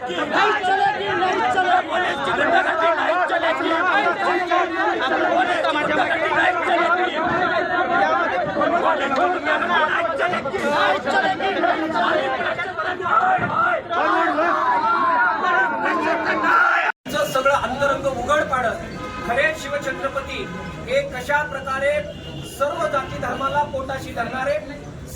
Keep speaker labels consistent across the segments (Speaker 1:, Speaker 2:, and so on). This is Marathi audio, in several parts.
Speaker 1: नहीं चलेगी, नहीं चलेगी, नहीं चलेगी,
Speaker 2: सगळं अंतरंग उघड पाडत खरे शिवछत्रपती हे कशा प्रकारे सर्व जाती धर्माला पोटाशी धरणारे,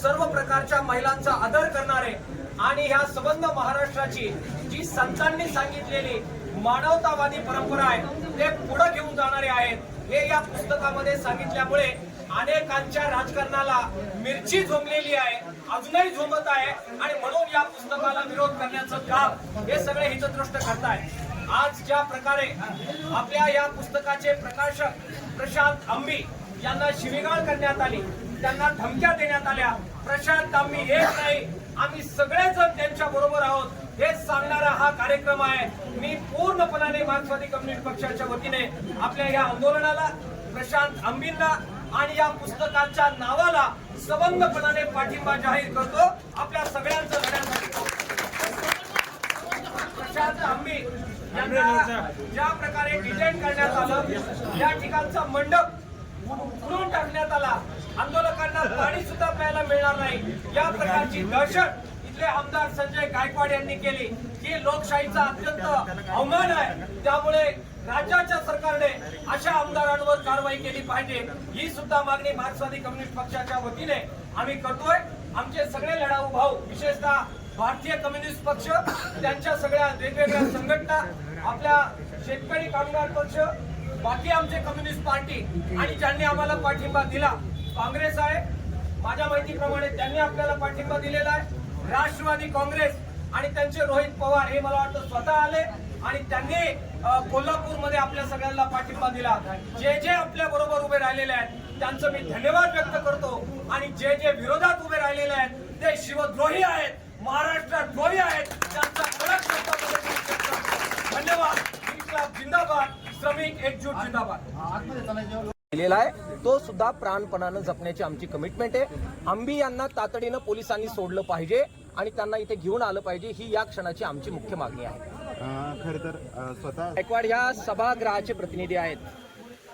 Speaker 2: सर्व प्रकारच्या महिलांचा आदर करणारे आणि ह्या संबंध महाराष्ट्राची जी संतांनी सांगितलेली मानवतावादी परंपरा आहे ते पुढे घेऊन जाणारे आहेत हे या पुस्तकामध्ये सांगितल्यामुळे अनेकांच्या राजकारणाला मिरची झोंबलेली आहे, अजूनही झोंबत आहे आणि म्हणून या पुस्तकाला विरोध करण्याचं काम हे सगळे हितदृष्ट करताय। आज ज्या प्रकारे आपल्या या पुस्तकाचे प्रकाशक प्रशांत आंबी यांना शिवीगाळ करण्यात आली, त्यांना धमक्या देण्यात आल्या, प्रशांत आंबी एक नाही आम्ही सगळेजण त्यांच्या बरोबर आहोत हे सांगणारा हा कार्यक्रम आहे। मी पूर्णपणाने मार्क्सवादी कम्युनिस्ट पक्षाच्या वतीने आपल्या या आंदोलनाला, प्रशांत आंबींना आणि या पुस्तकाच्या नावाला सबंधपणाने पाठिंबा जाहीर करतो आपल्या सगळ्यांचं लढ्यासाठी। प्रशांत आंबी यांना ज्या प्रकारे डिटेन करण्यात आलं, या ठिकाणचा मंडप उडवून टाकण्यात आला, आंदोलकांना पाणी सुद्धा प्यायला मिळणार नाही, या प्रकारची दहशत इथले आमदार संजय गायकवाड यांनी केली ही लोकशाहीचा अत्यंत अवमान आहे। त्यामुळे राज्याच्या सरकारने अशा आमदारांवर कारवाई केली पाहिजे ही सुद्धा मागणी मार्क्सवादी कम्युनिस्ट पक्षाच्या वतीने आम्ही करतोय। आमचे सगळे लढाऊ भाऊ, विशेषतः भारतीय कम्युनिस्ट पक्ष, त्यांच्या सगळ्या वेगवेगळ्या संघटना, आपल्या शेतकरी कामगार पक्ष, बाकी आमचे कम्युनिस्ट पार्टी आणि ज्यांनी आम्हाला पाठिंबा दिला, काँग्रेस आहे, माझ्या माहितीप्रमाणे त्यांनी आपल्याला पाठिंबा दिलेला आहे, राष्ट्रवादी काँग्रेस आणि त्यांचे रोहित पवार हे मला वाटतं स्वतः आले आणि त्यांनी कोल्हापूरमध्ये आपल्या सगळ्यांना पाठिंबा दिला। जे जे आपल्या बरोबर उभे राहिलेले आहेत त्यांचं मी धन्यवाद व्यक्त करतो आणि जे जे विरोधात उभे राहिलेले आहेत ते शिवद्रोही आहेत, महाराष्ट्रद्रोही आहेत, त्यांचा कडक शब्दामध्ये धन्यवाद। इन्क्लाब जिंदाबाद, श्रमिक एकजूट जिंदाबाद दिलेला आहे तो सुद्धा प्राणपणानं जपण्याची आमची कमिटमेंट आहे। आंबी यांना तातडीनं पोलिसांनी सोडलं पाहिजे आणि त्यांना इथे घेऊन आलं पाहिजे ही या क्षणाची आमची मुख्य मागणी आहे।
Speaker 3: खरं तर स्वतः
Speaker 2: गायकवाड ह्या सभागृहाचे प्रतिनिधी आहेत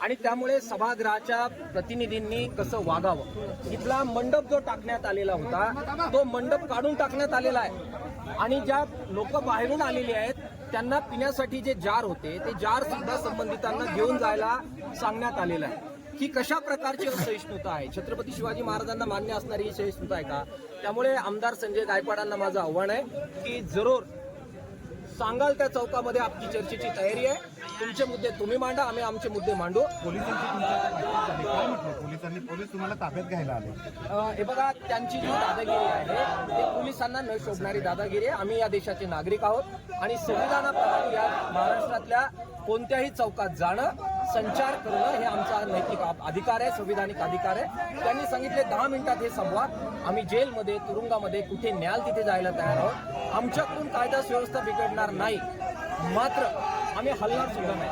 Speaker 2: आणि त्यामुळे सभागृहाच्या प्रतिनिधींनी कसं वागावं, इथला मंडप जो टाकण्यात आलेला होता तो मंडप काढून टाकण्यात आलेला आहे आणि ज्या लोक बाहेरून आलेली आहेत त्यांना पिण्यासाठी जे जार होते ते जार सुद्धा संबंधितांना घेऊन जायला सांगण्यात आलेलं आहे। ही कशा प्रकारची असहिष्णुता आहे? छत्रपती शिवाजी महाराजांना मान्य असणारी ही सहिष्णुता आहे का? त्यामुळे आमदार संजय गायकवाडांना माझं आव्हान आहे की जरूर सांगाल त्या चौकामध्ये आपली चर्चेची तयारी आहे, तुमचे मुद्दे तुम्ही मांडा, आम्ही आमचे मुद्दे मांडू।
Speaker 3: पोलीस तुम्हाला ताब्यात घ्यायला आले?
Speaker 2: हे बघा, त्यांची जी दादागिरी आहे ते पोलिसांना न शोभणारी दादागिरी आहे। आम्ही या देशाचे नागरिक आहोत आणि संविधानाप्रमाणे या महाराष्ट्रातल्या कोणत्याही चौकात जाणं, संचार करणं हे आमचा नैतिक अधिकार आहे, संविधानिक अधिकार आहे। त्यांनी सांगितले 10 मिनिटात हे संपवा, आम्ही जेलमध्ये, तुरुंगामध्ये कुठे न्याल तिथे जायला तयार आहोत। आमच्याकडून कायदा सुव्यवस्था बिघडणार नाही, मात्र आम्ही हलणार सुद्धा नाही।